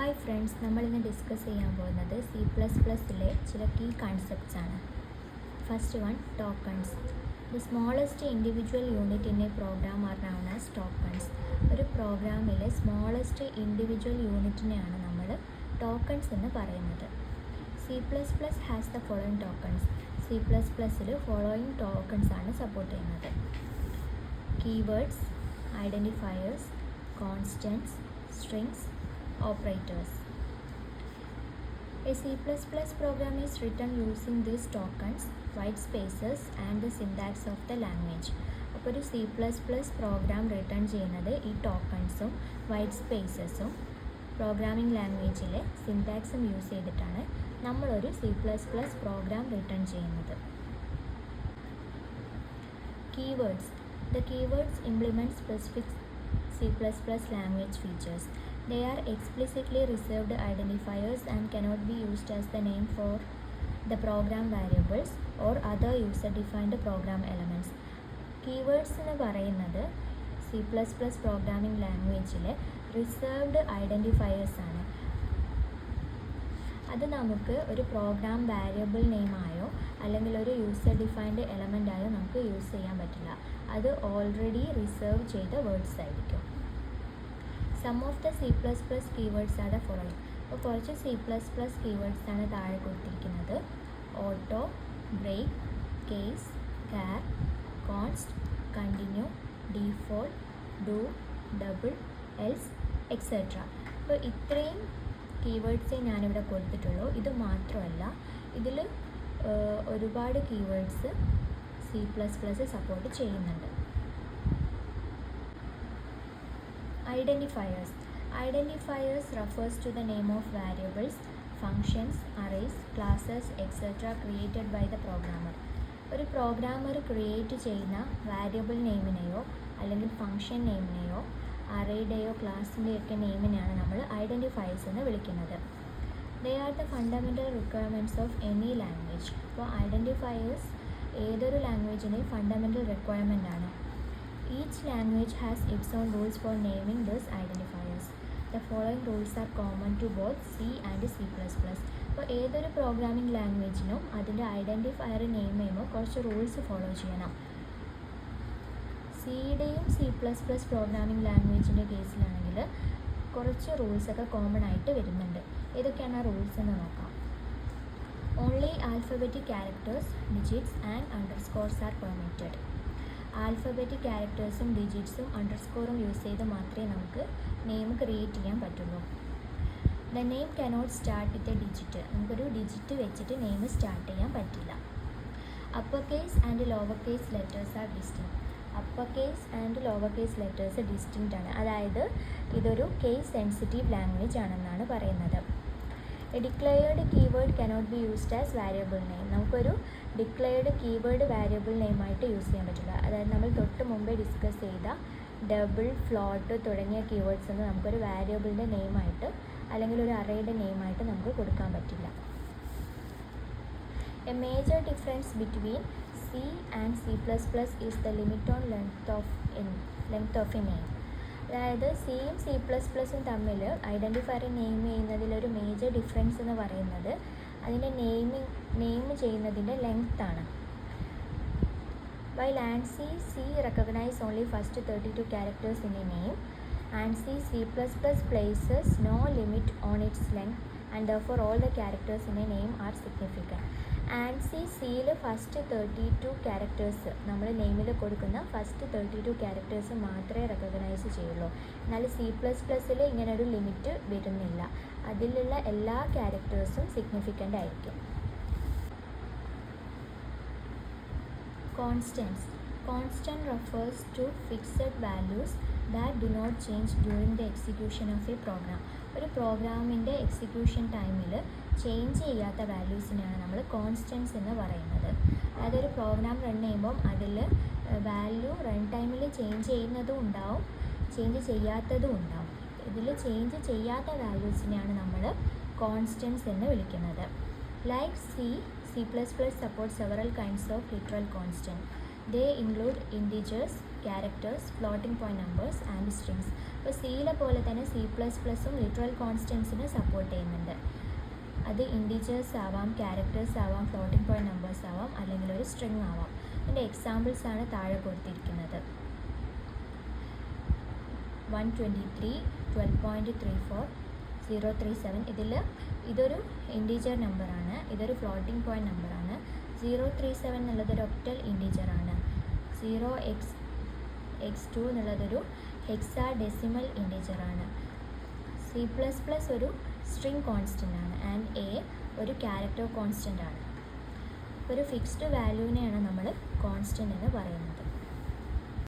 Hi friends, നമ്മളിന്ന് discuss ചെയ്യാൻ പോകുന്നത് C++ലെ ചില കീ കൺസെപ്റ്റ്സ് ആണ്. First one, tokens. The smallest individual unit in a program are known as tokens. ഒരു പ്രോഗ്രാമിലെ സ്മോളസ്റ്റ് ഇൻഡിവിജ്വൽ യൂണിറ്റിനെയാണ് നമ്മൾ ടോക്കൺസ് എന്ന് പറയുന്നത്. C++ has the following tokens. C++ൽ ഫോളോയിങ് ടോക്കൺസ് ആണ് സപ്പോർട്ട് ചെയ്യുന്നത്: keywords, identifiers, constants, strings, operators. A C++ program is written using these tokens, white spaces and the syntax of the language. അപ്പോൾ ഒരു C++ programme return ചെയ്യുന്നത് ഈ ടോക്കൺസും white സ്പേസസും programming ലാംഗ്വേജിലെ സിൻടാക്സും use ചെയ്തിട്ടാണ് നമ്മളൊരു C++ programme return ചെയ്യുന്നത്. Keywords. The keywords implement specific C++ language features. They are explicitly reserved identifiers and cannot be used as the name for the program variables or other user-defined program elements. Keywords എന്ന് പറയുന്നത് C++ programming ലാംഗ്വേജിലെ reserved identifiers ആണ്. അത് നമുക്ക് ഒരു programme variable നെയിമായോ അല്ലെങ്കിൽ ഒരു user defined എലമെൻ്റായോ നമുക്ക് use ചെയ്യാൻ പറ്റില്ല. അത് ഓൾറെഡി റിസർവ് ചെയ്ത വേർഡ്സ് ആയിരിക്കും. Some of the C++ keywords are the following. അപ്പോൾ കുറച്ച് C++ കീവേഡ്സ് ആണ് താഴെ കൊടുത്തിരിക്കുന്നത്: auto, break, case, char, const, continue, default, do, double, else, etcetera. അപ്പോൾ ഇത്രയും കീവേഡ്സേ ഞാനിവിടെ കൊടുത്തിട്ടുള്ളൂ. ഇത് മാത്രമല്ല, ഇതിൽ ഒരുപാട് കീവേഡ്സ് C++ സപ്പോർട്ട് ചെയ്യുന്നുണ്ട്. Identifiers. Identifiers refers to the name of variables, functions, arrays, classes, etc. created by the programmer. ഒരു പ്രോഗ്രാമർ ക്രിയേറ്റ് ചെയ്യുന്ന വാരിയബിൾ നെയിമിനെയോ അല്ലെങ്കിൽ ഫംഗ്ഷൻ നെയിമിനെയോ അറേയുടെയോ ക്ലാസിൻ്റെയൊക്കെ നെയിമിനെയാണ് നമ്മൾ ഐഡൻറ്റിഫയേഴ്സ് എന്ന് വിളിക്കുന്നത്. They are the fundamental requirements of any language. അപ്പോൾ identifiers ഏതൊരു ലാംഗ്വേജിൻ്റെയും fundamental requirement ആണ്. Each language has its own rules for naming these identifiers. The following rules are common to both C and C++. അപ്പോൾ ഏതൊരു programming ലാംഗ്വേജിനും അതിൻ്റെ identifier name ചെയ്യുമ്പോൾ കുറച്ച് rules follow ചെയ്യണം. സിയുടെയും C++ programming ലാംഗ്വേജിൻ്റെ കേസിലാണെങ്കിൽ കുറച്ച് റൂൾസൊക്കെ കോമൺ ആയിട്ട് വരുന്നുണ്ട്. ഏതൊക്കെയാണ് ആ റൂൾസ് എന്ന് നോക്കാം. Only alphabetic characters, digits and underscores are permitted. Alphabetic ക്യാരക്ടേഴ്സും ഡിജിറ്റ്സും അണ്ടർസ്കോറും യൂസ് ചെയ്ത് മാത്രമേ നമുക്ക് നെയിം ക്രിയേറ്റ് ചെയ്യാൻ പറ്റുള്ളൂ. The name cannot start with a digit. നമുക്കൊരു ഡിജിറ്റ് വെച്ചിട്ട് നെയിം സ്റ്റാർട്ട് ചെയ്യാൻ പറ്റില്ല. Upper case and lower case letters are distinct. Upper case and lower case letters distinct ആണ്. അതായത് ഇതൊരു കേസ് സെൻസിറ്റീവ് ലാംഗ്വേജ് ആണെന്നാണ് പറയുന്നത്. A declared keyword cannot be used as variable name. നമുക്കൊരു ഡിക്ലെയർഡ് കീവേഡ് വാരിയബിൾ നെയിമായിട്ട് യൂസ് ചെയ്യാൻ പറ്റില്ല. അതായത് നമ്മൾ തൊട്ട് മുമ്പേ ഡിസ്കസ് ചെയ്ത ഡബിൾ, ഫ്ലോട്ട് തുടങ്ങിയ കീവേഡ്സ് ഒന്നും നമുക്കൊരു വാരിയബിളിൻ്റെ നെയിമായിട്ട് അല്ലെങ്കിൽ ഒരു അറേയുടെ നെയിമായിട്ട് നമുക്ക് കൊടുക്കാൻ പറ്റില്ല. A major difference between C and C++ is the limit on length of A name. അതായത് സിയും C++ഉം തമ്മിൽ ഐഡൻറ്റിഫയർ നെയിം ചെയ്യുന്നതിലൊരു മേജർ ഡിഫറൻസ് എന്ന് പറയുന്നത് അതിൻ്റെ നെയിം ചെയ്യുന്നതിൻ്റെ ലെങ്ത് ആണ്. While ANSI C recognize only first 32 characters in a name, ANSI C++ places no limit on its length and therefore all the characters in a name are significant. ANSI Cയിൽ first 32 characters നമ്മൾ നെയിമിൽ കൊടുക്കുന്ന first 32 characters മാത്രമേ recognise ചെയ്യുള്ളൂ. എന്നാൽ C++ൽ ഇങ്ങനൊരു limit വരുന്നില്ല. അതിലുള്ള എല്ലാ ക്യാരക്ടേഴ്സും സിഗ്നിഫിക്കൻ്റ് ആയിരിക്കും. Constants. Constant refers to fixed values that do not change during the execution of a program. ഒരു പ്രോഗ്രാമിൻ്റെ എക്സിക്യൂഷൻ ടൈമിൽ ചേഞ്ച് ചെയ്യാത്ത വാല്യൂസിനെയാണ് നമ്മൾ കോൺസ്റ്റൻസ് എന്ന് പറയുന്നത്. അതായത് ഒരു പ്രോഗ്രാം റൺ ചെയ്യുമ്പം അതിൽ വാല്യൂ റൺ ടൈമിൽ ചേഞ്ച് ചെയ്യുന്നതും ഉണ്ടാവും, ചേഞ്ച് ചെയ്യാത്തതും ഉണ്ടാവും. ഇതിൽ ചേഞ്ച് ചെയ്യാത്ത വാല്യൂസിനെയാണ് നമ്മൾ കോൺസ്റ്റൻസ് എന്ന് വിളിക്കുന്നത്. Like C++ supports several kinds of literal constant. They include integers, characters, floating point numbers and strings. ഇപ്പോൾ സിയിലെ പോലെ തന്നെ C++ഉം ലിറ്ററൽ കോൺസ്റ്റൻസിനെ സപ്പോർട്ട് ചെയ്യുന്നുണ്ട്. അത് ഇൻഡിജേഴ്സ് ആവാം, ക്യാരക്ടേഴ്സ് ആവാം, ഫ്ലോട്ടിംഗ് പോയിൻറ്റ് നമ്പേഴ്സ് ആവാം, അല്ലെങ്കിൽ ഒരു സ്ട്രിങ് ആവാം. ഇതിൻ്റെ എക്സാമ്പിൾസ് ആണ് താഴെ കൊടുത്തിരിക്കുന്നത്. 123, 12.34, 037. ഇതൊരു ഇൻഡിജർ നമ്പറാണ്, ഇതൊരു ഫ്ലോട്ടിംഗ് പോയിൻറ്റ് നമ്പറാണ്. 037 എന്നുള്ളതൊരു ഒക്ടൽ ഇൻഡിജറാണ്. 0x2 എന്നുള്ളതൊരു ഹെക്സാ ഡെസിമൽ ഇൻഡിജറാണ്. C++ ഒരു സ്ട്രിങ് കോൺസ്റ്റൻ്റ് ആണ് ആൻഡ് A ഒരു ക്യാരക്ടർ കോൺസ്റ്റൻ്റ് ആണ്. ഒരു ഫിക്സ്ഡ് വാല്യൂവിനെയാണ് നമ്മൾ കോൺസ്റ്റൻ്റ് എന്ന് പറയുന്നത്.